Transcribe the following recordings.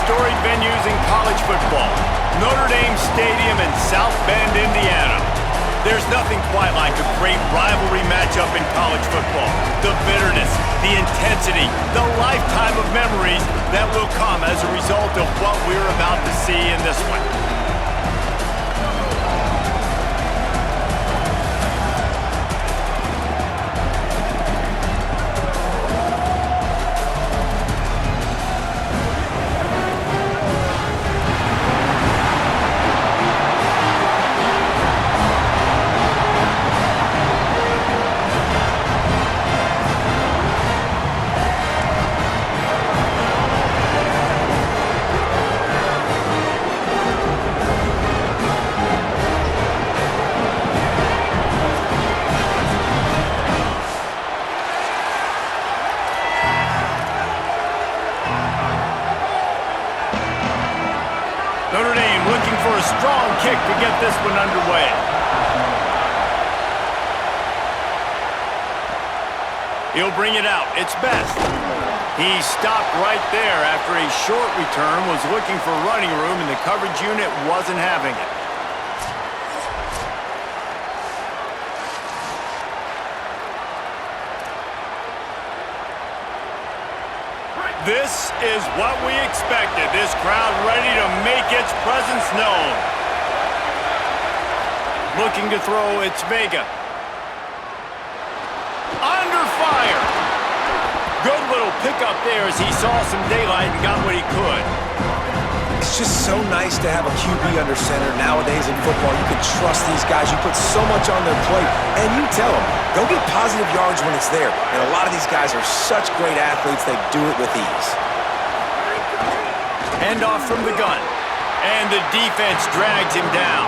storied venues in college football, Notre Dame Stadium in South Bend, Indiana. There's nothing quite like a great rivalry matchup in college football. The bitterness, the intensity, the lifetime of memories that will come as a result of what we're about to see in this one. Notre Dame looking for a strong kick to get this one underway. He'll bring it out. It's Best. He stopped right there after a short return, was looking for running room, and the coverage unit wasn't having it. This is what we expected. This crowd ready to make its presence known. Looking to throw, it's Vega. Under fire. Good little pickup there as he saw some daylight and got what he could. It's just so nice to have a QB under center. Nowadays in football, you can trust these guys. You put so much on their plate, and you tell them, go get positive yards when it's there. And a lot of these guys are such great athletes, they do it with ease. Handoff from the gun, and the defense drags him down.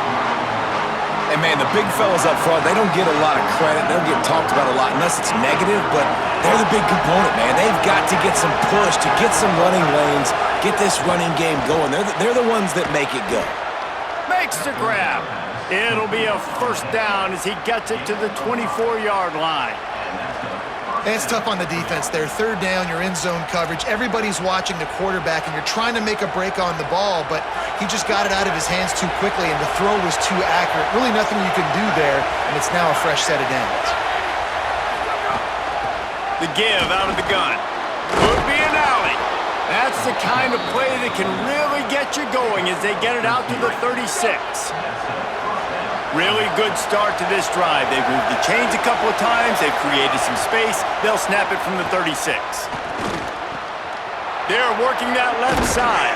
And man, the big fellas up front, they don't get a lot of credit. They don't get talked about a lot unless it's negative, but they're the big component, man. They've got to get some push, to get some running lanes, get this running game going. They're the ones that make it go. Makes the grab. It'll be a first down as he gets it to the 24-yard line. It's tough on the defense there. Third down, you're in zone coverage. Everybody's watching the quarterback, and you're trying to make a break on the ball, but he just got it out of his hands too quickly, and the throw was too accurate. Really nothing you can do there, and it's now a fresh set of downs. The give out of the gun. Could be an alley. That's the kind of play that can really get you going as they get it out to the 36. Really good start to this drive. They've moved the chains a couple of times. They've created some space. They'll snap it from the 36. They're working that left side.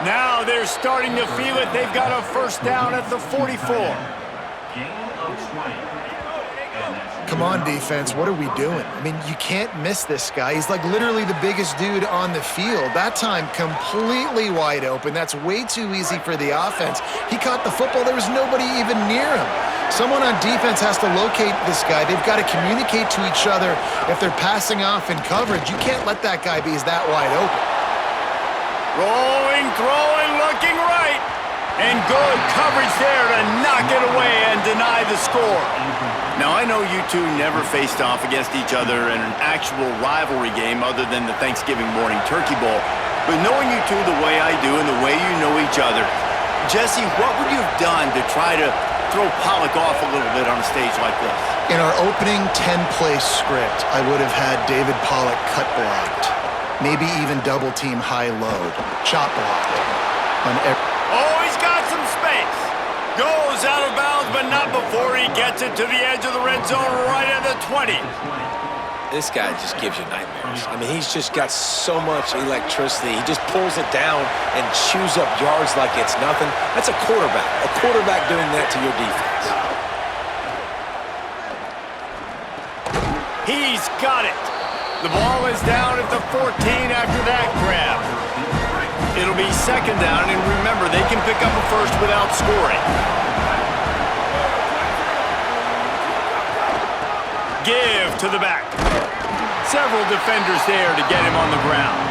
Now they're starting to feel it. They've got a first down at the 44. Come on, defense. What are we doing? I mean, you can't miss this guy. He's like literally the biggest dude on the field. That time, completely wide open. That's way too easy for the offense. He caught the football. There was nobody even near him. Someone on defense has to locate this guy. They've got to communicate to each other if they're passing off in coverage. You can't let that guy be that wide open. Rolling, throwing, looking right. And good coverage there to knock it away and deny the score. Now, I know you two never faced off against each other in an actual rivalry game other than the Thanksgiving morning turkey bowl. But knowing you two the way I do and the way you know each other, Jesse, what would you have done to try to throw Pollock off a little bit on a stage like this? In our opening 10-play script, I would have had David Pollock cut blocked. Maybe even double-team high-load. Chop blocked. On every... Oh, he's got some space. Goes out of bounds, but not before he gets it to the edge of the red zone right at the 20. This guy just gives you nightmares. I mean, he's just got so much electricity. He just pulls it down and chews up yards like it's nothing. That's a quarterback. A quarterback doing that to your defense. He's got it. The ball is down at the 14 after that grab. It'll be second down, and remember, they can pick up a first without scoring. Give to the back. Several defenders there to get him on the ground.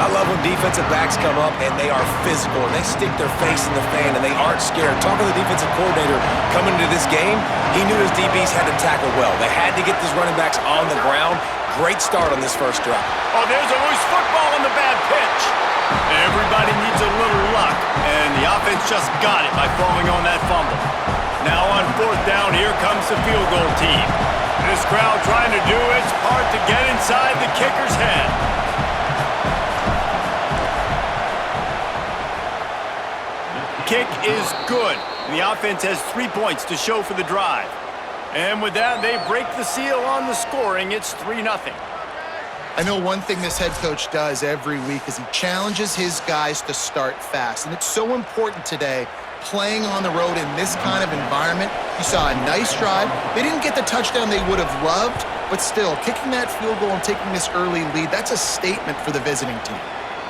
I love when defensive backs come up and they are physical and they stick their face in the fan and they aren't scared. Talking to the defensive coordinator coming into this game, he knew his DBs had to tackle well. They had to get these running backs on the ground. Great start on this first drive. Oh, there's a loose football on the bad pitch. Everybody needs a little luck, and the offense just got it by falling on that fumble. Now on 4th down, here comes the field goal team. This crowd trying to do its part to get inside the kicker's head. Kick is good. The offense has 3 points to show for the drive. And with that, they break the seal on the scoring. It's 3-0. I know one thing this head coach does every week is he challenges his guys to start fast. And it's so important today, playing on the road in this kind of environment. You saw a nice drive. They didn't get the touchdown they would have loved, but still, kicking that field goal and taking this early lead, that's a statement for the visiting team.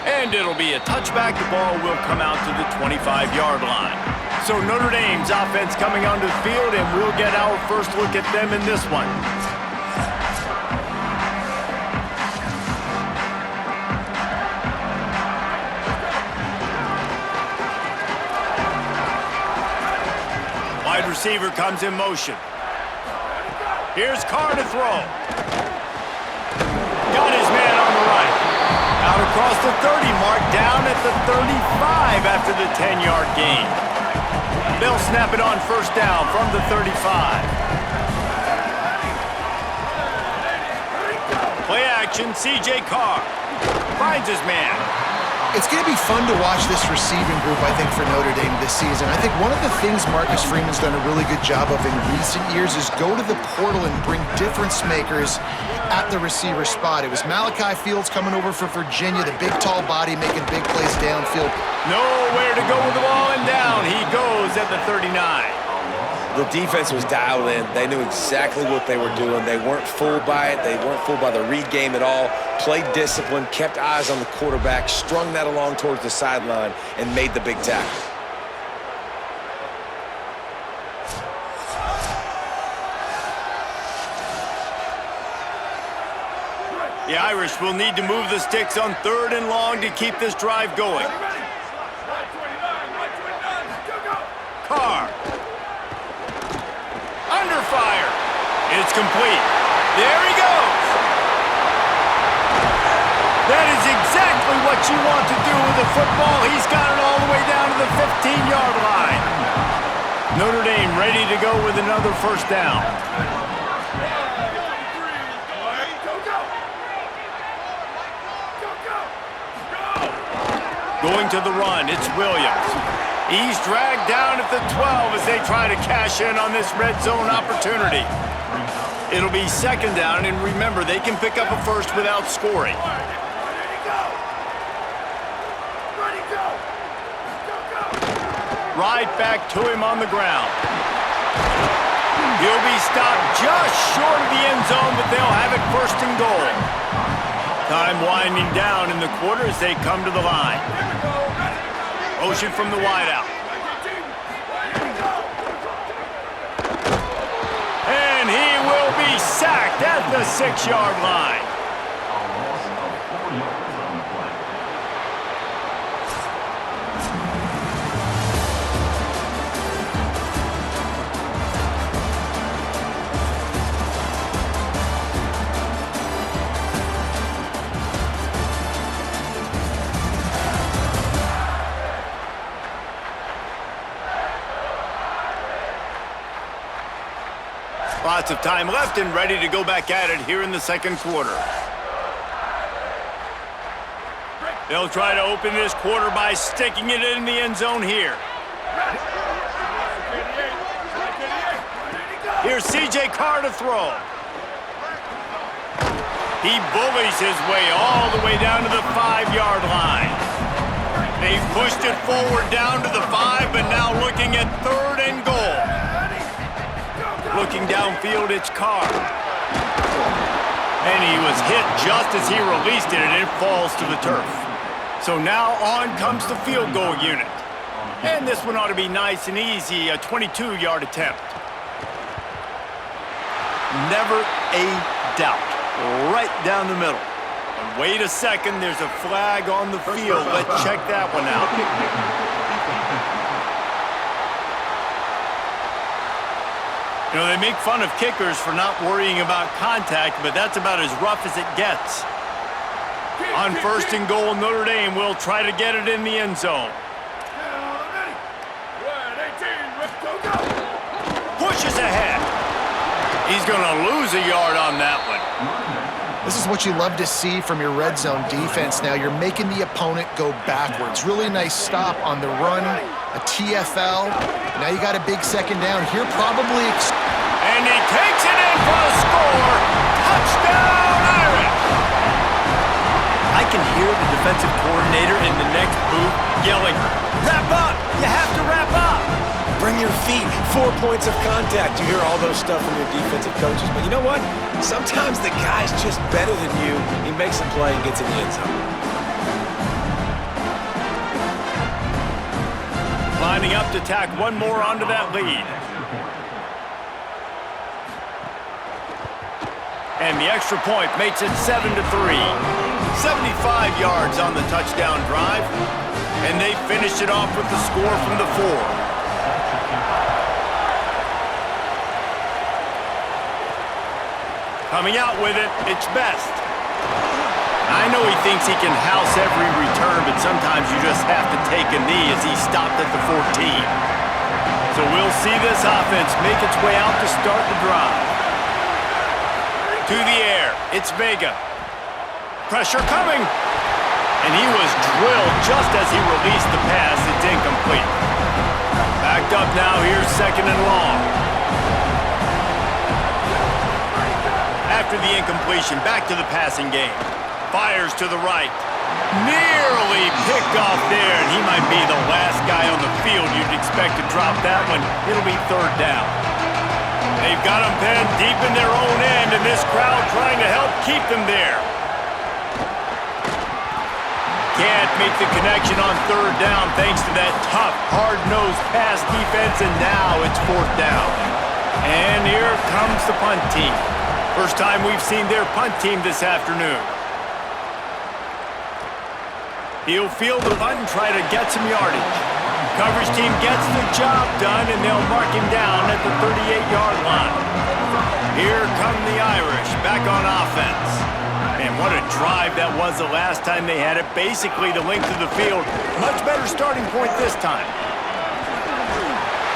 And it'll be a touchback. The ball will come out to the 25-yard line. So Notre Dame's offense coming onto the field, and we'll get our first look at them in this one. Wide receiver comes in motion. Here's Carr to throw. Got his man on the right. Out across the 30 mark, down at the 35 after the 10-yard gain. They'll snap it on 1st down from the 35. Play action, C.J. Carr finds his man. It's going to be fun to watch this receiving group, I think, for Notre Dame this season. I think one of the things Marcus Freeman's done a really good job of in recent years is go to the portal and bring difference makers at the receiver spot. It was Malachi Fields coming over for Virginia, the big, tall body making big plays downfield. Nowhere to go with the ball, and down he goes at the 39. The defense was dialed in. They knew exactly what they were doing. They weren't fooled by it. They weren't fooled by the read game at all. Played discipline, kept eyes on the quarterback, strung that along towards the sideline, and made the big tackle. The Irish will need to move the sticks on 3rd and long to keep this drive going. Carr. Under fire. It's complete. There he goes. That is exactly what you want to do with the football. He's got it all the way down to the 15-yard line. Notre Dame ready to go with another 1st down. Going to the run, it's Williams. He's dragged down at the 12 as they try to cash in on this red zone opportunity. It'll be 2nd down, and remember, they can pick up a first without scoring. Right back to him on the ground. He'll be stopped just short of the end zone, but they'll have it 1st and goal. Time winding down in the quarter as they come to the line. Motion from the wideout. And he will be sacked at the 6-yard line. Lots of time left and ready to go back at it here in the 2nd quarter. They'll try to open this quarter by sticking it in the end zone here. Here's C.J. Carr to throw. He bullies his way all the way down to the 5-yard line. They've pushed it forward down to the 5, but now looking at 3rd and goal. Looking downfield, it's Carr. And he was hit just as he released it, and it falls to the turf. So now on comes the field goal unit. And this one ought to be nice and easy, a 22-yard attempt. Never a doubt. Right down the middle. And wait a second, there's a flag on the field. Let's check that one out. You know, they make fun of kickers for not worrying about contact, but that's about as rough as it gets. On first and goal, Notre Dame will try to get it in the end zone. Pushes ahead. He's going to lose a yard on that one. This is what you love to see from your red zone defense now. You're making the opponent go backwards. Really nice stop on the run, a TFL. Now you got a big second down here, probably. And he takes it in for a score. Touchdown, Irish! I can hear the defensive coordinator in the next booth yelling, "Wrap up! You have to wrap up!" Bring your feet, 4 points of contact. You hear all those stuff from your defensive coaches. But you know what? Sometimes the guy's just better than you. He makes a play and gets in the end zone. Lining up to tack one more onto that lead. And the extra point makes it 7-3. 75 yards on the touchdown drive. And they finished it off with the score from the 4. Coming out with it, it's Best. I know he thinks he can house every return, but sometimes you just have to take a knee as he stopped at the 14. So we'll see this offense make its way out to start the drive. To the air, it's Vega. Pressure coming. And he was drilled just as he released the pass. It's incomplete. Backed up now, here's second and long. After the incompletion, back to the passing game. Fires to the right. Nearly picked off there, and he might be the last guy on the field you'd expect to drop that one. It'll be third down. They've got him penned deep in their own end, and this crowd trying to help keep them there. Can't make the connection on third down thanks to that tough, hard-nosed pass defense, and now it's fourth down. And here comes the punt team. First time we've seen their punt team this afternoon. He'll field the punt and try to get some yardage. Coverage team gets the job done, and they'll mark him down at the 38-yard line. Here come the Irish, back on offense. And what a drive that was the last time they had it. Basically the length of the field. Much better starting point this time.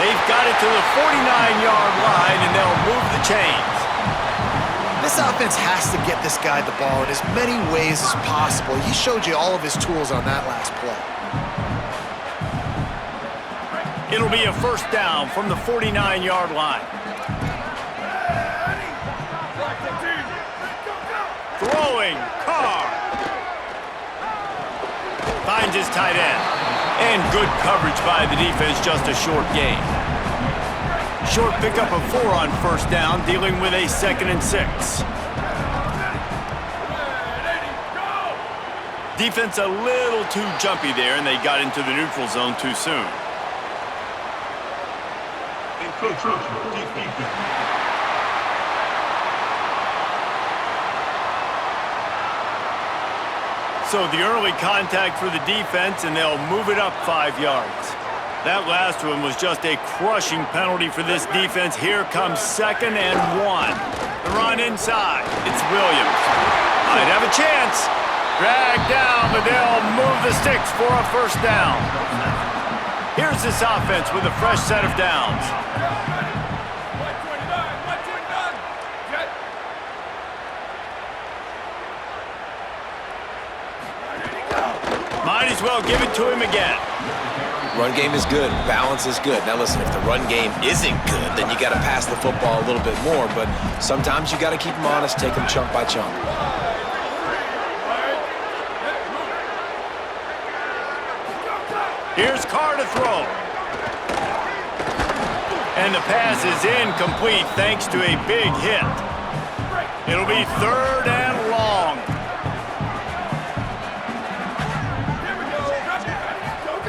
They've got it to the 49-yard line, and they'll move the chains. This offense has to get this guy the ball in as many ways as possible. He showed you all of his tools on that last play. It'll be a first down from the 49-yard line. Throwing, Carr. Finds his tight end. And good coverage by the defense, just a short gain. Short pickup of 4 on first down, dealing with a 2nd and 6. Defense a little too jumpy there, and they got into the neutral zone too soon. So the early contact for the defense, and they'll move it up 5 yards. That last one was just a crushing penalty for this defense. Here comes 2nd and 1. The run inside. It's Williams. Might have a chance. Dragged down, but they'll move the sticks for a first down. Here's this offense with a fresh set of downs. Might as well give it to him again. Run game is good. Balance is good. Now listen, if the run game isn't good, then you got to pass the football a little bit more. But sometimes you got to keep them honest, take them chunk by chunk. Here's Carr to throw. And the pass is incomplete thanks to a big hit. It'll be 3rd and long.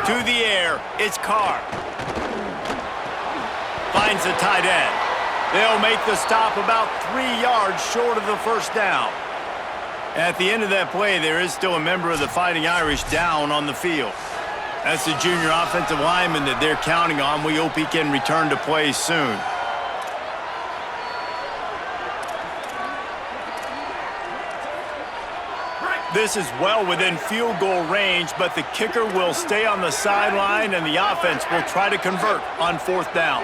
To the air, it's Carr. Finds the tight end. They'll make the stop about 3 yards short of the first down. At the end of that play, there is still a member of the Fighting Irish down on the field. That's the junior offensive lineman that they're counting on. We hope he can return to play soon. This is well within field goal range, but the kicker will stay on the sideline, and the offense will try to convert on 4th down.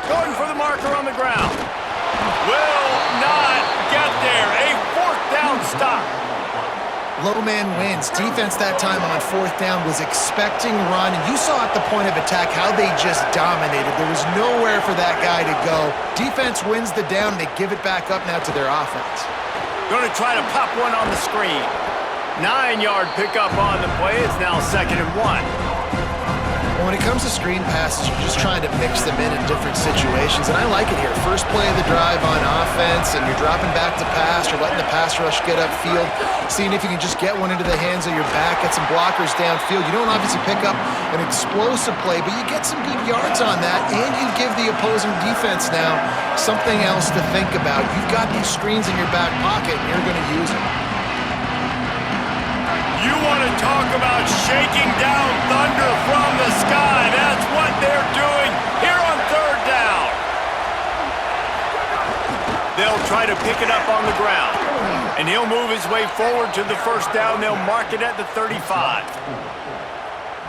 Going for the marker on the ground. Will not get there. A 4th down stop. Low man wins. Defense that time on 4th down was expecting run, and you saw at the point of attack how they just dominated. There was nowhere for that guy to go. Defense wins the down. They give it back up now to their offense. Going to try to pop one on the screen. 9-yard pickup on the play. It's now 2nd and 1. When it comes to screen passes, you're just trying to mix them in different situations, and I like it here. First play of the drive on offense, and you're dropping back to pass, you're letting the pass rush get upfield, seeing if you can just get one into the hands of your back, get some blockers downfield. You don't obviously pick up an explosive play, but you get some deep yards on that, and you give the opposing defense now something else to think about. You've got these screens in your back pocket, and you're going to use them. You want to talk about shaking down thunder from the sky. That's what they're doing here on 3rd down. They'll try to pick it up on the ground, and he'll move his way forward to the 1st down. They'll mark it at the 35.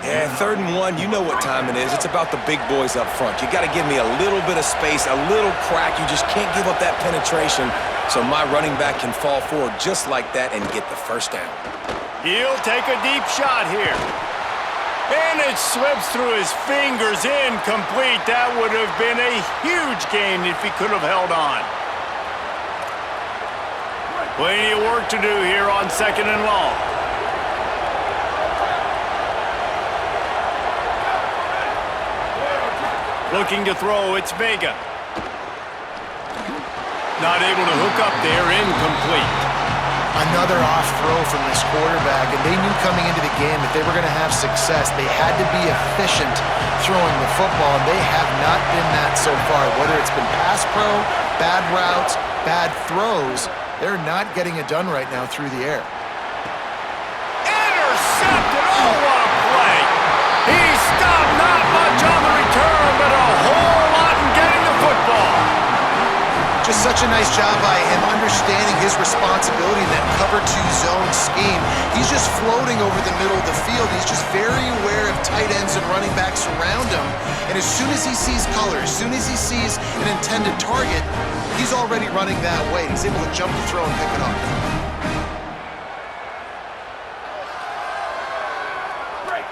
Yeah, 3rd and 1, you know what time it is. It's about the big boys up front. You got to give me a little bit of space, a little crack. You just can't give up that penetration, so my running back can fall forward just like that and get the 1st down. He'll take a deep shot here. And it slips through his fingers, incomplete. That would have been a huge gain if he could have held on. Plenty of work to do here on 2nd and long. Looking to throw, it's Vega. Not able to hook up there, incomplete. Another off throw from this quarterback, and they knew coming into the game that they were going to have success. They had to be efficient throwing the football, and they have not been that so far. Whether it's been pass pro, bad routes, bad throws, they're not getting it done right now through the air. Intercepted! Oh, what a play! He stopped not much on the return, but a whole lot in getting the football. Just such a nice job by him understanding his responsibility in that cover 2 zone scheme. He's just floating over the middle of the field. He's just very aware of tight ends and running backs around him. And as soon as he sees color, as soon as he sees an intended target, he's already running that way. He's able to jump the throw and pick it up.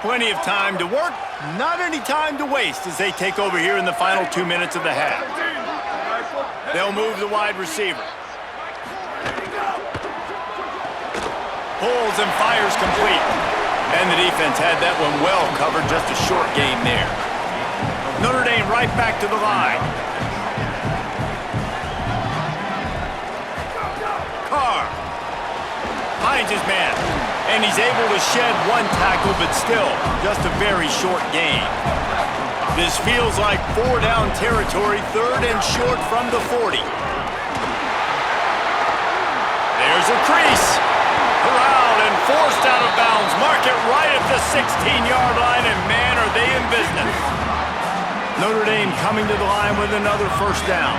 Plenty of time to work, not any time to waste as they take over here in the final 2 minutes of the half. They'll move the wide receiver. Pulls and fires complete. And the defense had that one well covered, just a short gain there. Notre Dame right back to the line. Carr finds his man. And he's able to shed one tackle, but still, just a very short gain. This feels like 4 down territory, 3rd and short from the 40. There's a crease. Corralled and forced out of bounds. Mark it right at the 16-yard line, and man, are they in business. Notre Dame coming to the line with another 1st down.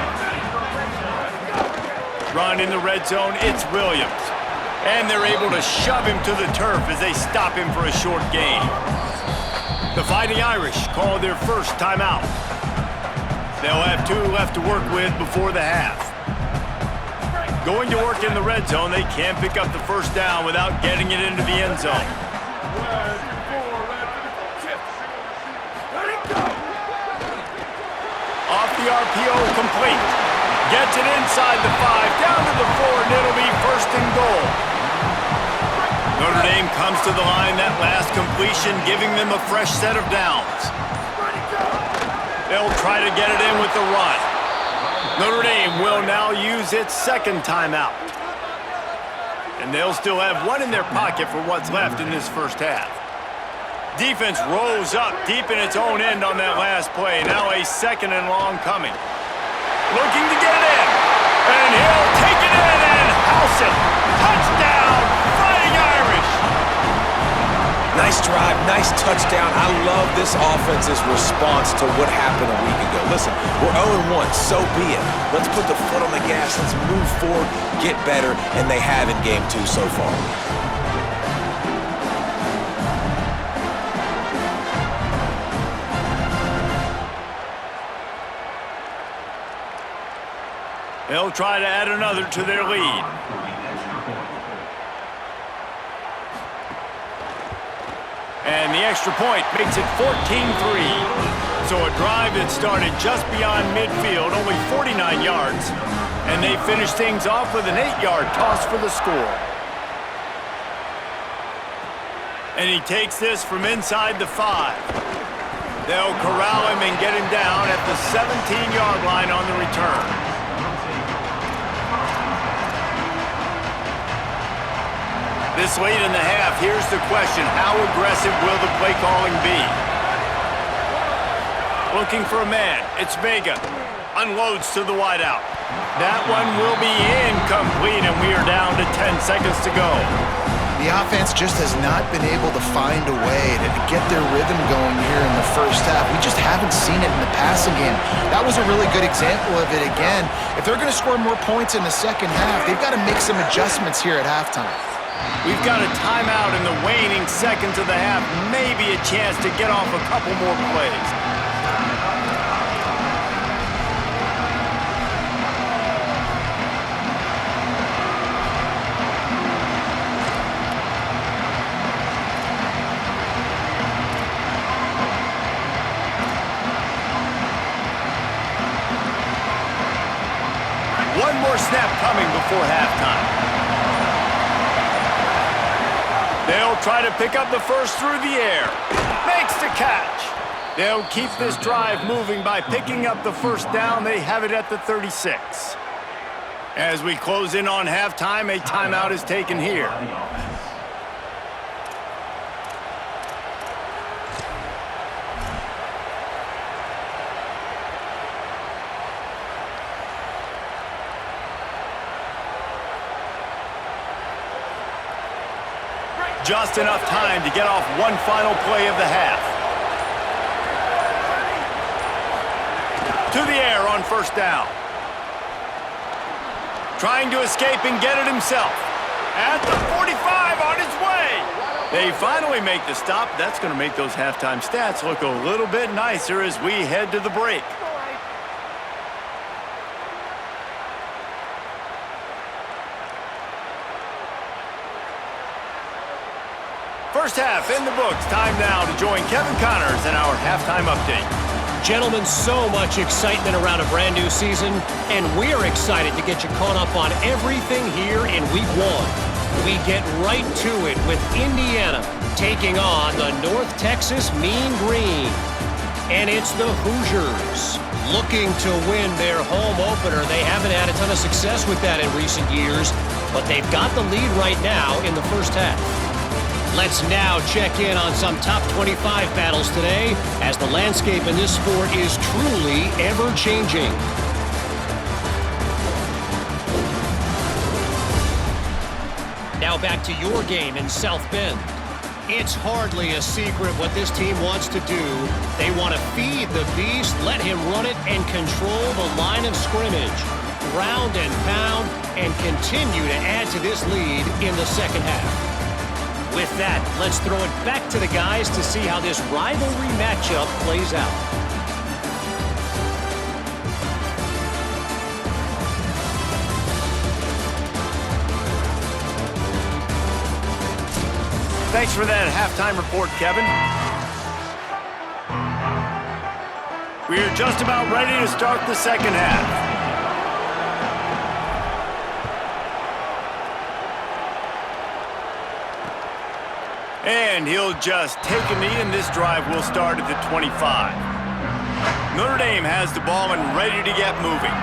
Run in the red zone, it's Williams. And they're able to shove him to the turf as they stop him for a short gain. The Fighting Irish call their first timeout. They'll have 2 left to work with before the half. Going to work in the red zone, they can't pick up the 1st down without getting it into the end zone. Off the RPO, complete. Gets it inside the 5, down to the 4, and it'll be 1st and goal. Notre Dame comes to the line, that last completion giving them a fresh set of downs. They'll try to get it in with the run. Notre Dame will now use its 2nd timeout. And they'll still have 1 in their pocket for what's left in this 1st half. Defense rose up deep in its own end on that last play. Now a 2nd and long coming. Looking to get it in. And he'll take it in and house it. Touchdown, Fighting Irish. Nice drive, nice touchdown. I love this offense's response to what happened a week ago. Listen, we're 0-1, so be it. Let's put the foot on the gas. Let's move forward, get better, and they have in Game 2 so far. They'll try to add another to their lead. And the extra point makes it 14-3. So a drive that started just beyond midfield, only 49 yards. And they finish things off with an 8-yard toss for the score. And he takes this from inside the 5. They'll corral him and get him down at the 17-yard line on the return. This late in the half, here's the question. How aggressive will the play calling be? Looking for a man. It's Vega. Unloads to the wideout. That one will be incomplete, and we are down to 10 seconds to go. The offense just has not been able to find a way to get their rhythm going here in the first half. We just haven't seen it in the passing game. That was a really good example of it again. If they're going to score more points in the second half, they've got to make some adjustments here at halftime. We've got a timeout in the waning seconds of the half. Maybe a chance to get off a couple more plays. One more snap coming before halftime. They'll try to pick up the first through the air. Makes the catch. They'll keep this drive moving by picking up the first down. They have it at the 36. As we close in on halftime, a timeout is taken here. Just enough time to get off one final play of the half. To the air on first down. Trying to escape and get it himself. At the 45, on his way. They finally make the stop. That's going to make those halftime stats look a little bit nicer as we head to the break. First half in the books. Time now to join Kevin Connors in our halftime update. Gentlemen, so much excitement around a brand new season, and we're excited to get you caught up on everything here in Week 1. We get right to it with Indiana taking on the North Texas Mean Green. And it's the Hoosiers looking to win their home opener. They haven't had a ton of success with that in recent years, but they've got the lead right now in the first half. Let's now check in on some top 25 battles today, as the landscape in this sport is truly ever-changing. Now back to your game in South Bend. It's hardly a secret what this team wants to do. They want to feed the beast, let him run it, and control the line of scrimmage. Ground and pound, and continue to add to this lead in the second half. With that, let's throw it back to the guys to see how this rivalry matchup plays out. Thanks for that halftime report, Kevin. We're just about ready to start the second half. And he'll just take a knee, and this drive will start at the 25. Notre Dame has the ball and ready to get moving.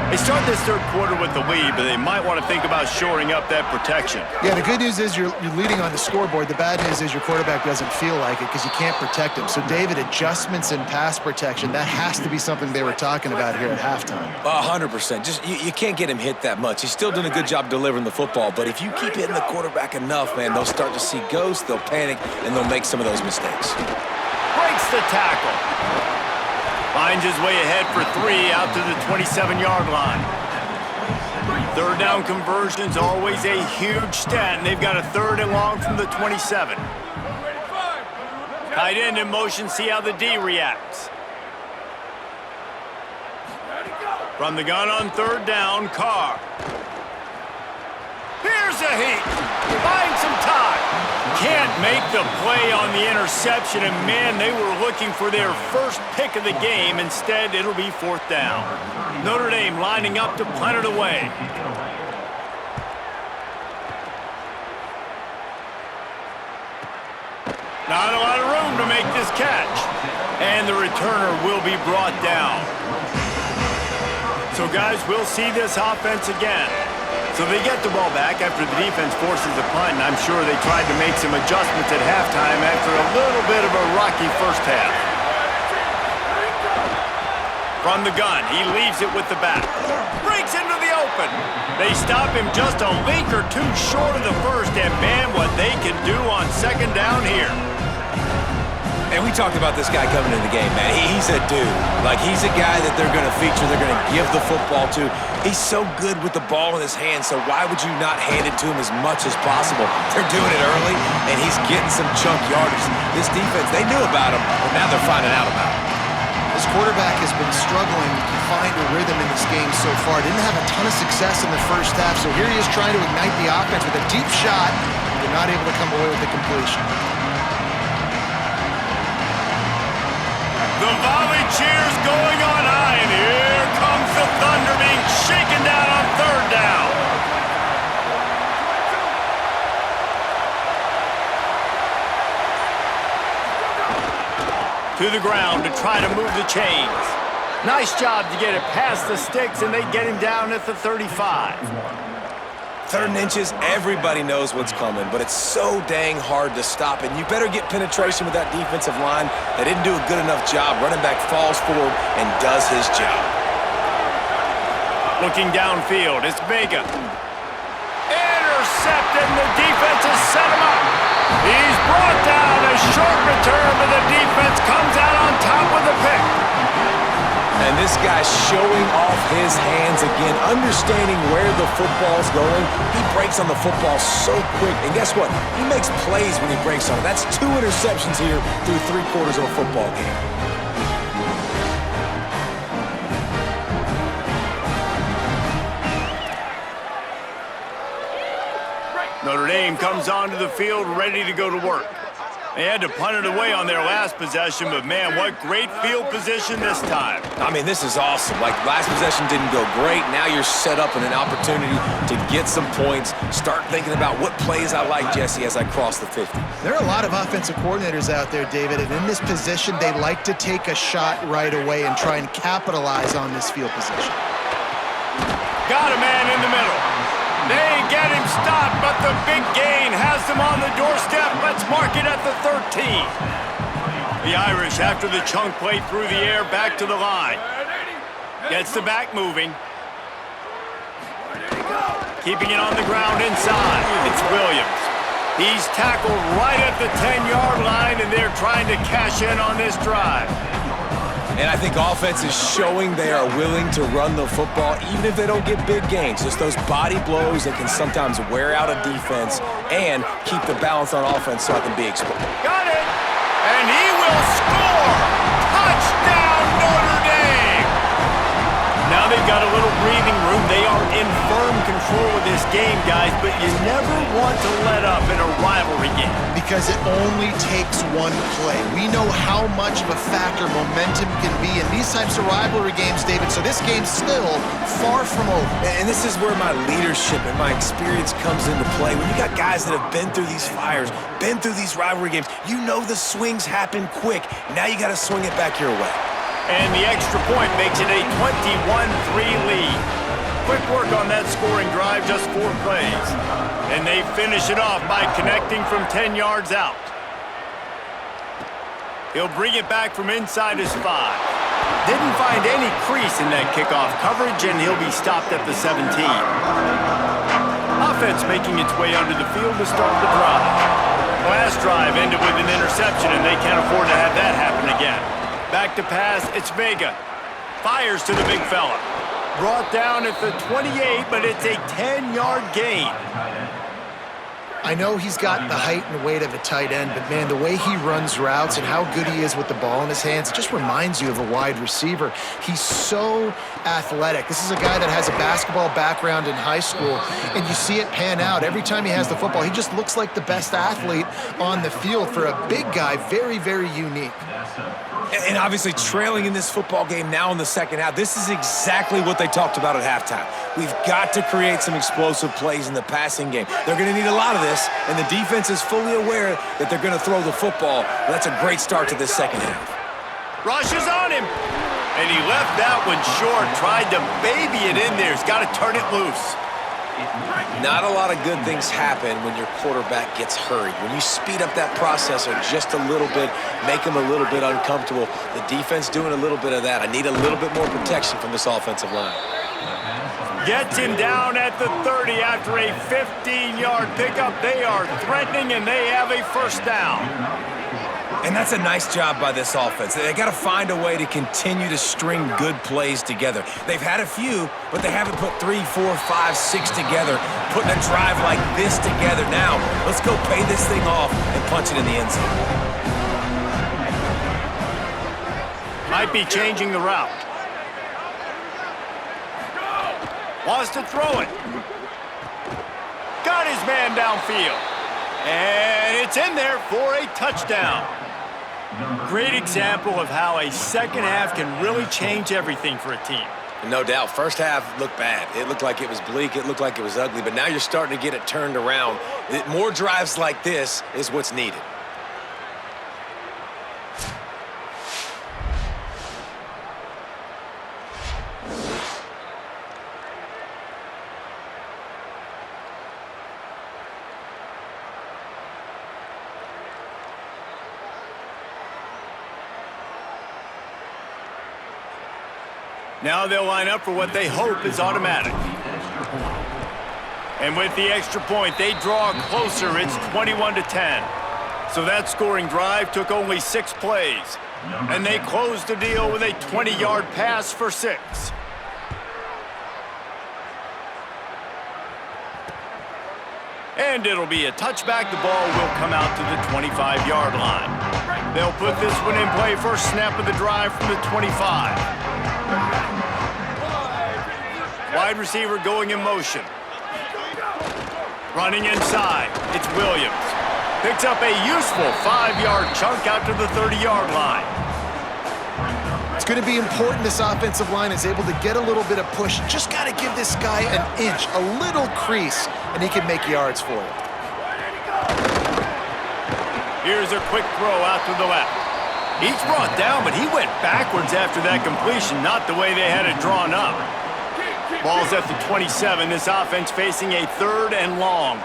They start this third quarter with the lead, but they might want to think about shoring up that protection. Yeah, the good news is you're leading on the scoreboard. The bad news is your quarterback doesn't feel like it because you can't protect him. So, David, adjustments in pass protection, that has to be something they were talking about here at halftime. 100%. Just you can't get him hit that much. He's still doing a good job delivering the football, but if you keep hitting the quarterback enough, man, they'll start to see ghosts, they'll panic, and they'll make some of those mistakes. Breaks the tackle. Finds his way ahead for 3 out to the 27-yard line. Third down conversion's always a huge stat, and they've got a 3rd and long from the 27. Tight end in motion, see how the D reacts. From the gun on 3rd down, Carr. Here's a heat. Finds some time. Can't make the play on the interception, and man, they were looking for their first pick of the game. Instead, it'll be 4th down. Notre Dame lining up to punt it away. Not a lot of room to make this catch. And the returner will be brought down. So, guys, we'll see this offense again. So they get the ball back after the defense forces a punt, and I'm sure they tried to make some adjustments at halftime after a little bit of a rocky first half. From the gun, he leaves it with the back. Breaks into the open. They stop him just a link or two short of the first, and man, what they can do on 2nd down here. And we talked about this guy coming into the game, man. He's a dude. Like, he's a guy that they're going to feature, they're going to give the football to. He's so good with the ball in his hands, so why would you not hand it to him as much as possible? They're doing it early, and he's getting some chunk yardage. This defense, they knew about him, but now they're finding out about him. This quarterback has been struggling to find a rhythm in this game so far. Didn't have a ton of success in the first half, so here he is trying to ignite the offense with a deep shot. They're not able to come away with the completion. The volley cheers going on high, and here comes the Thunder being shaken down on 3rd down. To the ground to try to move the chains. Nice job to get it past the sticks, and they get him down at the 35. 3rd and inches, everybody knows what's coming, but it's so dang hard to stop, and you better get penetration with that defensive line. They didn't do a good enough job. Running back falls forward and does his job. Looking downfield, it's Vega. Intercepted, and the defense has set him up. He's brought down. A short return, but the defense comes out on top with the pick. And this guy's showing off his hands again, understanding where the football's going. He breaks on the football so quick. And guess what? He makes plays when he breaks on it. That's 2 interceptions here through 3/4 of a football game. Notre Dame comes onto the field ready to go to work. They had to punt it away on their last possession, but man, what great field position this time. I mean, this is awesome. Like, last possession didn't go great. Now you're set up in an opportunity to get some points. Start thinking about what plays I like, Jesse, as I cross the 50. There are a lot of offensive coordinators out there, David, and in this position, they like to take a shot right away and try and capitalize on this field position. Got a man in the middle. They get him stopped, but the big gain has them on the doorstep. Let's mark it at the 13. The Irish, after the chunk play through the air, back to the line. Gets the back moving. Keeping it on the ground inside. It's Williams. He's tackled right at the 10-yard line, and they're trying to cash in on this drive. And I think offense is showing they are willing to run the football, even if they don't get big gains. Just those body blows that can sometimes wear out a defense and keep the balance on offense so I can be exposed. Got it! And he will score! Touchdown, Notre Dame! Now they've got a little breathing room. They are in firm control of this game, guys, but you never want to let up in a rivalry game. Because it only takes one play. We know how much of a factor momentum can be in these types of rivalry games, David, so this game's still far from over. And this is where my leadership and my experience comes into play. When you got guys that have been through these fires, been through these rivalry games, you know the swings happen quick. Now you got to swing it back your way. And the extra point makes it a 21-3 lead. Quick work on that scoring drive, just 4 plays. And they finish it off by connecting from 10 yards out. He'll bring it back from inside his 5. Didn't find any crease in that kickoff coverage, and he'll be stopped at the 17. Offense making its way under the field to start the drive. Last drive ended with an interception, and they can't afford to have that happen again. Back to pass, it's Vega. Fires to the big fella. Brought down at the 28, but it's a 10-yard gain. I know he's got the height and weight of a tight end, but man, the way he runs routes and how good he is with the ball in his hands, it just reminds you of a wide receiver. He's so athletic. This is a guy that has a basketball background in high school, and you see it pan out. Every time he has the football, he just looks like the best athlete on the field. For a big guy, very, very unique. And obviously trailing in this football game now in the second half, this is exactly what they talked about at halftime. We've got to create some explosive plays in the passing game. They're going to need a lot of this, and the defense is fully aware that they're going to throw the football. That's a great start to this second half. Rush is on him, and he left that one short, tried to baby it in there. He's got to turn it loose. Not a lot of good things happen when your quarterback gets hurried. When you speed up that processor just a little bit, make him a little bit uncomfortable, the defense doing a little bit of that. I need a little bit more protection from this offensive line. Gets him down at the 30 after a 15-yard pickup. They are threatening, and they have a first down. And that's a nice job by this offense. They got to find a way to continue to string good plays together. They've had a few, but they haven't put 3, 4, 5, 6 together, putting a drive like this together. Now, let's go pay this thing off and punch it in the end zone. Might be changing the route. Wants to throw it. Got his man downfield. And it's in there for a touchdown. Great example of how a second half can really change everything for a team. No doubt. First half looked bad. It looked like it was bleak. It looked like it was ugly. But now you're starting to get it turned around. More drives like this is what's needed. Now they'll line up for what they hope is automatic. And with the extra point, they draw closer. It's 21-10. So that scoring drive took only 6 plays. And they closed the deal with a 20-yard pass for 6. And it'll be a touchback. The ball will come out to the 25-yard line. They'll put this one in play. First snap of the drive from the 25. Wide receiver going in motion. Running inside. It's Williams. Picks up a useful 5-yard chunk out to the 30-yard line. It's going to be important this offensive line is able to get a little bit of push. Just got to give this guy an inch, a little crease, and he can make yards for you. Here's a quick throw out to the left. He's brought down, but he went backwards after that completion, not the way they had it drawn up. Ball's at the 27. This offense facing a 3rd and long.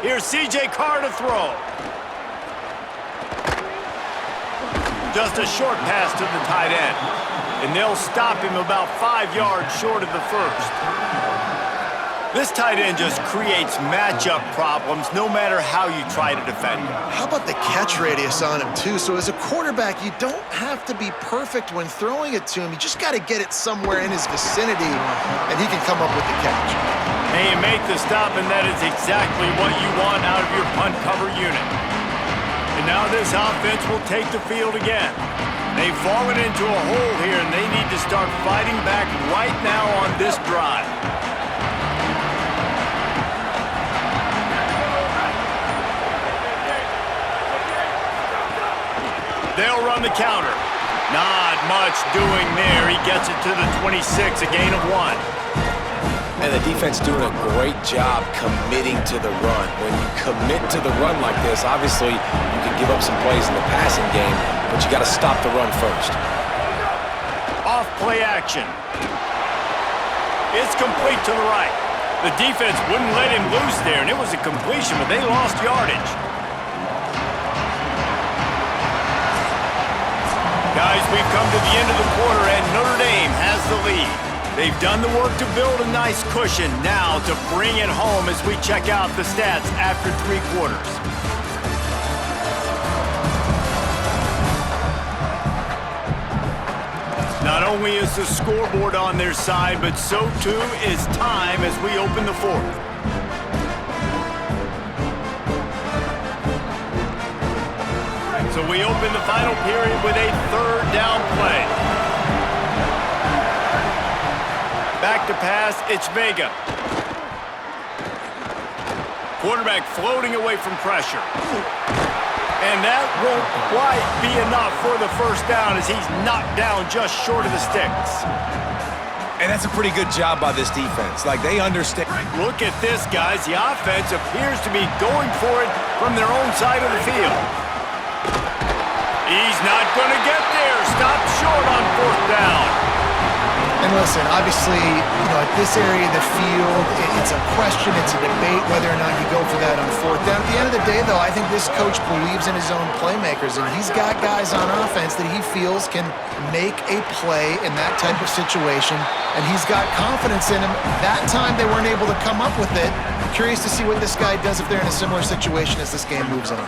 Here's C.J. Carr to throw. Just a short pass to the tight end. And they'll stop him about 5 yards short of the first. This tight end just creates matchup problems no matter how you try to defend him. How about the catch radius on him, too? So as a quarterback, you don't have to be perfect when throwing it to him. You just got to get it somewhere in his vicinity, and he can come up with the catch. And you make the stop, and that is exactly what you want out of your punt cover unit. And now this offense will take the field again. They've fallen into a hole here, and they need to start fighting back right now on this drive. They'll run the counter. Not much doing there. He gets it to the 26, a gain of 1. And the defense doing a great job committing to the run. When you commit to the run like this, obviously you can give up some plays in the passing game, but you got to stop the run first. Off play action. It's complete to the right. The defense wouldn't let him loose there, and it was a completion, but they lost yardage. Guys, we've come to the end of the quarter, and Notre Dame has the lead. They've done the work to build a nice cushion. Now to bring it home as we check out the stats after 3 quarters. only is the scoreboard on their side, but so too is time as we open the fourth. So we open the final period with a third down play. Back to pass, it's Vega. Quarterback floating away from pressure. And that won't quite be enough for the first down as he's knocked down just short of the sticks. And that's a pretty good job by this defense. Like, they understand. Look at this, guys. The offense appears to be going for it from their own side of the field. He's not going to get there. Stopped short on fourth down. And listen, obviously, at this area of the field, it's a question, it's a debate whether or not you go for that on fourth down. At the end of the day, though, I think this coach believes in his own playmakers, and he's got guys on offense that he feels can make a play in that type of situation, and he's got confidence in him. That time, they weren't able to come up with it. I'm curious to see what this guy does if they're in a similar situation as this game moves on.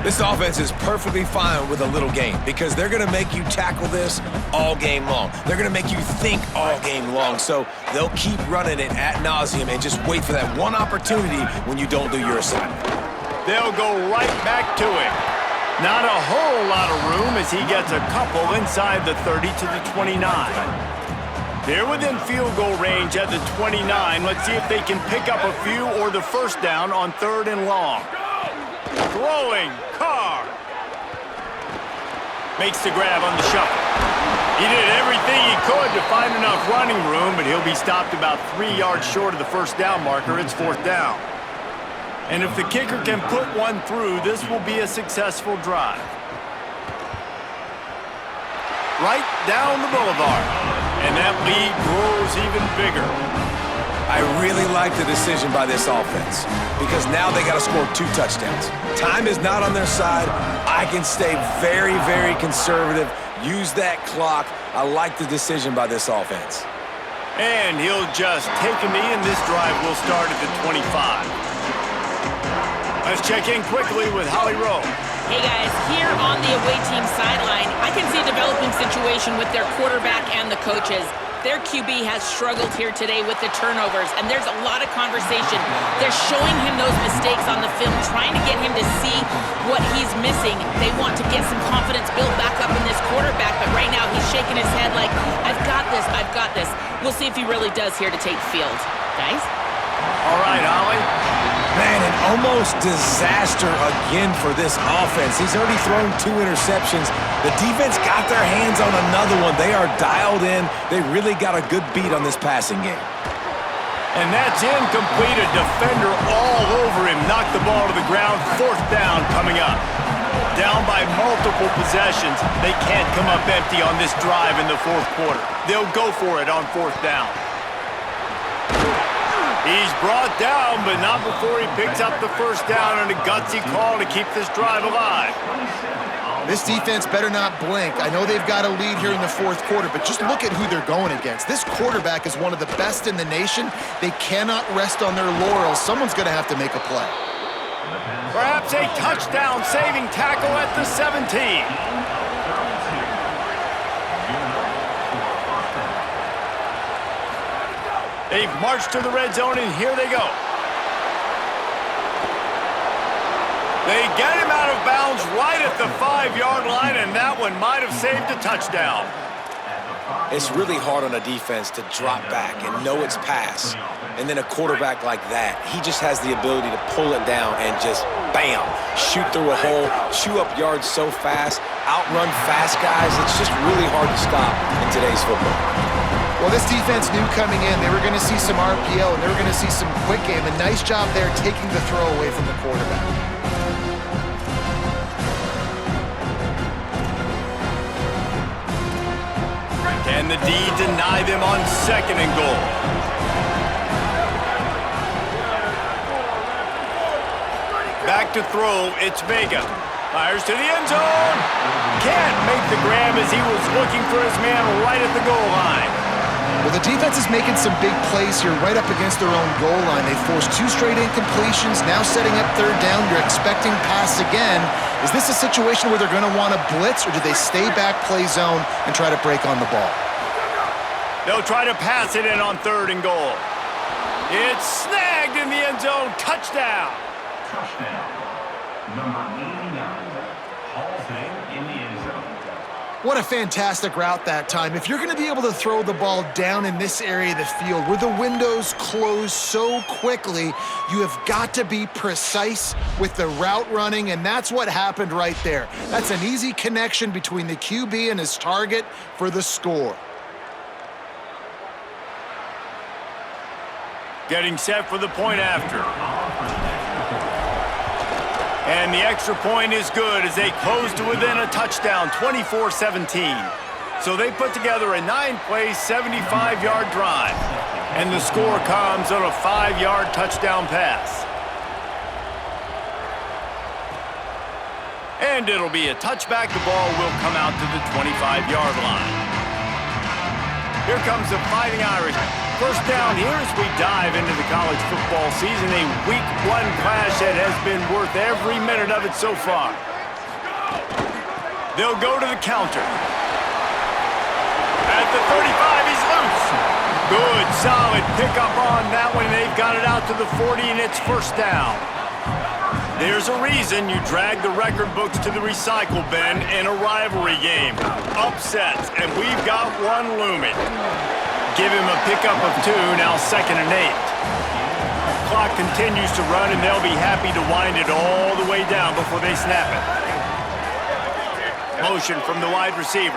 This offense is perfectly fine with a little game because they're going to make you tackle this all game long. They're going to make you think all game long. So they'll keep running it ad nauseum and just wait for that one opportunity when you don't do your assignment. They'll go right back to it. Not a whole lot of room as he gets a couple inside the 30 to the 29. They're within field goal range at the 29. Let's see if they can pick up a few or the first down on third and long. Throwing, Carr. Makes the grab on the shuffle. He did everything he could to find enough running room, but he'll be stopped about 3 yards short of the first down marker. It's fourth down. And if the kicker can put one through, this will be a successful drive. Right down the boulevard. And that lead grows even bigger. I really like the decision by this offense because now they got to score 2 touchdowns. Time is not on their side. I can stay very, very conservative, use that clock. I like the decision by this offense. And he'll just take a knee, and this drive will start at the 25. Let's check in quickly with Holly Rowe. Hey guys, here on the away team sideline, I can see a developing situation with their quarterback and the coaches. Their QB has struggled here today with the turnovers, and there's a lot of conversation. They're showing him those mistakes on the film, trying to get him to see what he's missing. They want to get some confidence built back up in this quarterback, but right now he's shaking his head like, I've got this, I've got this. We'll see if he really does here to take the field. Guys? All right, Holly. Man, an almost disaster again for this offense. He's already thrown 2 interceptions. The defense got their hands on another one. They are dialed in. They really got a good beat on this passing game. And that's incomplete. A defender all over him. Knocked the ball to the ground. Fourth down coming up. Down by multiple possessions. They can't come up empty on this drive in the fourth quarter. They'll go for it on fourth down. He's brought down, but not before he picks up the first down and a gutsy call to keep this drive alive. This defense better not blink. I know they've got a lead here in the fourth quarter, but just look at who they're going against. This quarterback is one of the best in the nation. They cannot rest on their laurels. Someone's going to have to make a play. Perhaps a touchdown-saving tackle at the 17. They've marched to the red zone, and here they go. They get him out of bounds right at the 5-yard line, and that one might have saved a touchdown. It's really hard on a defense to drop back and know it's pass. And then a quarterback like that, he just has the ability to pull it down and just, bam, shoot through a hole, chew up yards so fast, outrun fast guys. It's just really hard to stop in today's football. Well, this defense knew coming in they were going to see some RPO and they were going to see some quick game. A nice job there taking the throw away from the quarterback. Can the D deny them on second and goal? Back to throw, it's Vega. Fires to the end zone. Can't make the grab as he was looking for his man right at the goal line. Well, the defense is making some big plays here right up against their own goal line. They forced 2 straight incompletions, now setting up third down. You're expecting pass again. Is this a situation where they're going to want to blitz, or do they stay back, play zone, and try to break on the ball? They'll try to pass it in on 3rd and goal. It's snagged in the end zone. Touchdown. Touchdown. Number 89. Hall's in the end zone. What a fantastic route that time. If you're going to be able to throw the ball down in this area of the field where the windows close so quickly, you have got to be precise with the route running, and that's what happened right there. That's an easy connection between the QB and his target for the score. Getting set for the point after. And the extra point is good as they close to within a touchdown, 24-17. So they put together a 9-play, 75-yard drive. And the score comes on a 5-yard touchdown pass. And it'll be a touchback. The ball will come out to the 25-yard line. Here comes the Fighting Irish. First down here as we dive into the college football season. A week 1 clash that has been worth every minute of it so far. They'll go to the counter. At the 35, he's loose. Good, solid pickup on that one. They've got it out to the 40, and it's first down. There's a reason you drag the record books to the recycle bin in a rivalry game. Upsets, and we've got one looming. Give him a pickup of 2, now 2nd and 8. Clock continues to run, and they'll be happy to wind it all the way down before they snap it. Motion from the wide receiver.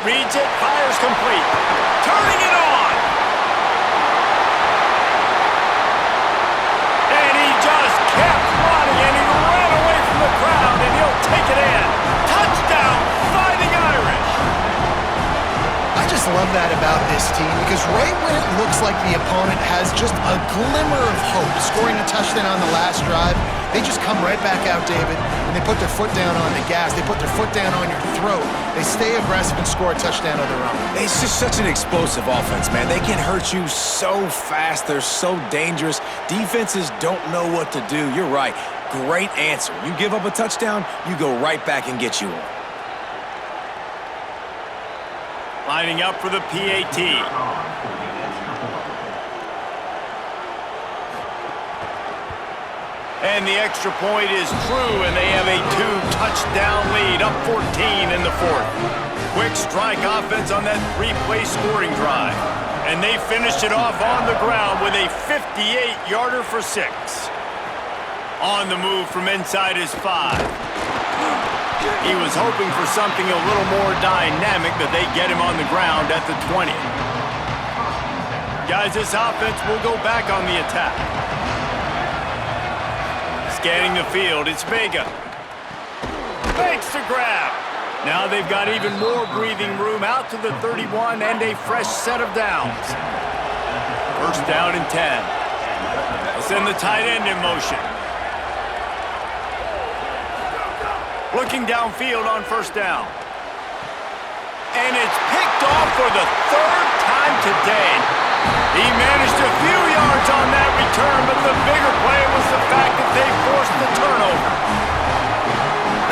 Reads it, fires complete. Turning it on! And he just kept running, and he ran away from the crowd, and he'll take it in. Touchdown, Fighting Irish! I just love that about this team because right when it looks like the opponent has just a glimmer of hope scoring a touchdown on the last drive, they just come right back out, David, and they put their foot down on the gas. They put their foot down on your throat. They stay aggressive and score a touchdown of their own. It's just such an explosive offense, man. They can hurt you so fast. They're so dangerous. Defenses don't know what to do. You're right. Great answer. You give up a touchdown, you go right back and get you one. Lining up for the PAT. And the extra point is true, and they have a 2-touchdown lead, up 14 in the 4th. Quick strike offense on that 3-play scoring drive. And they finished it off on the ground with a 58-yarder for 6. On the move from inside his 5. He was hoping for something a little more dynamic, but they get him on the ground at the 20. Guys, this offense will go back on the attack. Scanning the field, it's Vega. Makes the grab. Now they've got even more breathing room out to the 31 and a fresh set of downs. First down and 10. They'll send the tight end in motion. Looking downfield on first down. And it's picked off for the 3rd time today. He managed a few yards on that return, but the bigger play was the fact that they forced the turnover.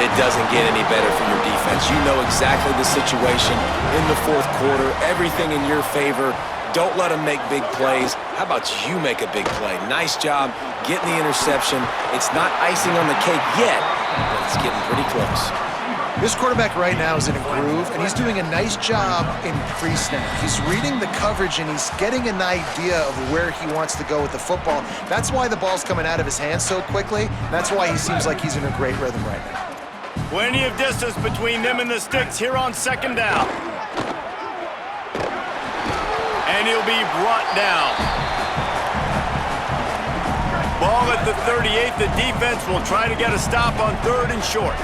It doesn't get any better for your defense. You know exactly the situation in the 4th quarter. Everything in your favor. Don't let them make big plays. How about you make a big play? Nice job getting the interception. It's not icing on the cake yet, but it's getting pretty close. This quarterback right now is in a groove, and he's doing a nice job in pre-snap. He's reading the coverage, and he's getting an idea of where he wants to go with the football. That's why the ball's coming out of his hands so quickly. That's why he seems like he's in a great rhythm right now. Plenty of distance between them and the sticks here on 2nd down. And he'll be brought down. Ball at the 38. The defense will try to get a stop on 3rd and short.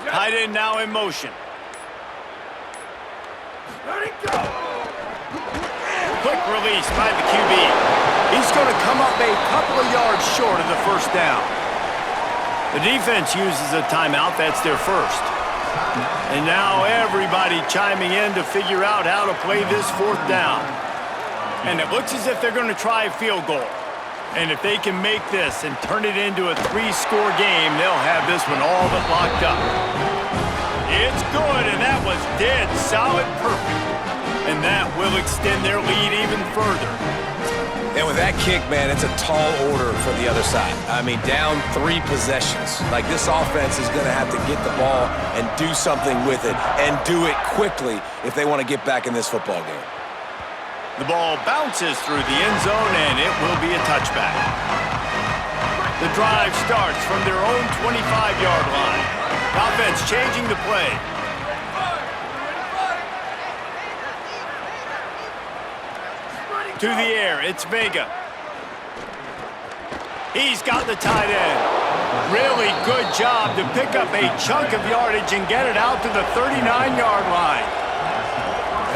Tight end now in motion. Quick release by the QB. He's going to come up a couple of yards short of the first down. The defense uses a timeout. That's their first. And now everybody chiming in to figure out how to play this 4th down. And it looks as if they're going to try a field goal. And if they can make this and turn it into a 3-score game, they'll have this one all but locked up. It's good, and that was dead solid perfect. And that will extend their lead even further. And with that kick, man, it's a tall order for the other side. I mean, down 3 possessions. Like, this offense is going to have to get the ball and do something with it, and do it quickly if they want to get back in this football game. The ball bounces through the end zone, and it will be a touchback. The drive starts from their own 25-yard line. Offense changing the play. To the air, it's Vega. He's got the tight end. Really good job to pick up a chunk of yardage and get it out to the 39-yard line.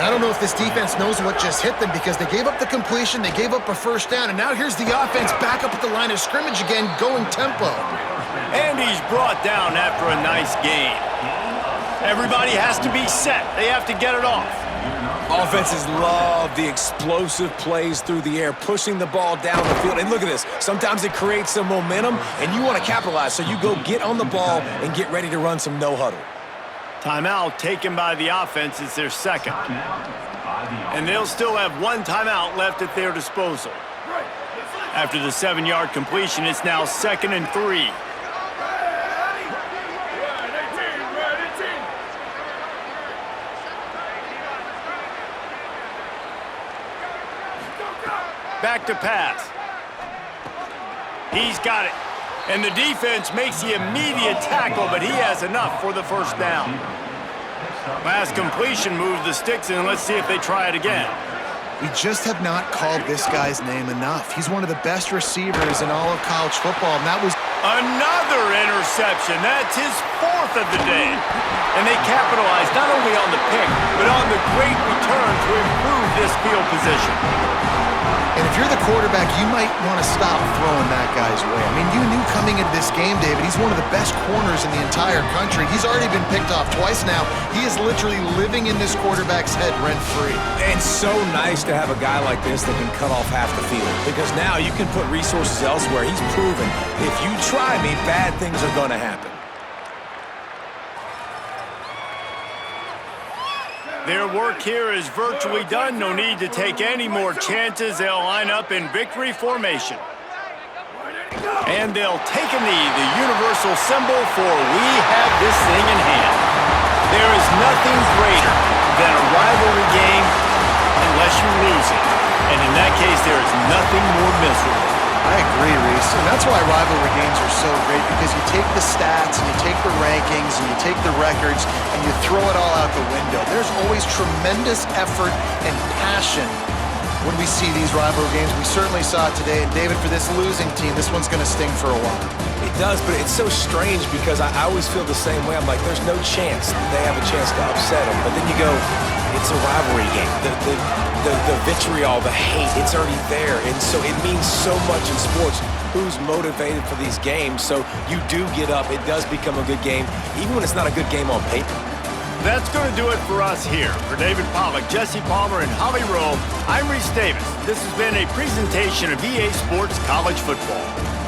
I don't know if this defense knows what just hit them because they gave up the completion, they gave up a first down, and now here's the offense back up at the line of scrimmage again, going tempo. And he's brought down after a nice gain. Everybody has to be set. They have to get it off. Offenses love the explosive plays through the air, pushing the ball down the field. And look at this. Sometimes it creates some momentum, and you want to capitalize, so you go get on the ball and get ready to run some no-huddle. Timeout taken by the offense is their second. And they'll still have 1 timeout left at their disposal. After the 7-yard completion, it's now 2nd and 3. Back to pass. He's got it. And the defense makes the immediate tackle, but he has enough for the first down. Last completion moves the sticks, and let's see if they try it again. We just have not called this guy's name enough. He's one of the best receivers in all of college football, and that was another interception. That's his 4th of the day. And they capitalized not only on the pick, but on the great return to improve this field position. And if you're the quarterback, you might want to stop throwing that guy's way. I mean, you knew coming into this game, David, he's one of the best corners in the entire country. He's already been picked off twice now. He is literally living in this quarterback's head rent-free. And so nice to have a guy like this that can cut off half the field, because now you can put resources elsewhere. He's proven if you try me, bad things are going to happen. Their work here is virtually done. No need to take any more chances. They'll line up in victory formation. And they'll take a knee, the universal symbol for we have this thing in hand. There is nothing greater than a rivalry game unless you lose it. And in that case, there is nothing more miserable. I agree, Reese, and that's why rivalry games are so great, because you take the stats and you take the rankings and you take the records and you throw it all out the window. There's always tremendous effort and passion when we see these rivalry games. We certainly saw it today, and David, for this losing team, this one's going to sting for a while. It does, but it's so strange because I always feel the same way. I'm like, there's no chance they have a chance to upset them. But then you go, it's a rivalry game. The vitriol, the hate, it's already there. And so it means so much in sports. Who's motivated for these games? So you do get up. It does become a good game, even when it's not a good game on paper. That's going to do it for us here. For David Pollack, Jesse Palmer, and Holly Rowe, I'm Reese Davis. This has been a presentation of EA Sports College Football.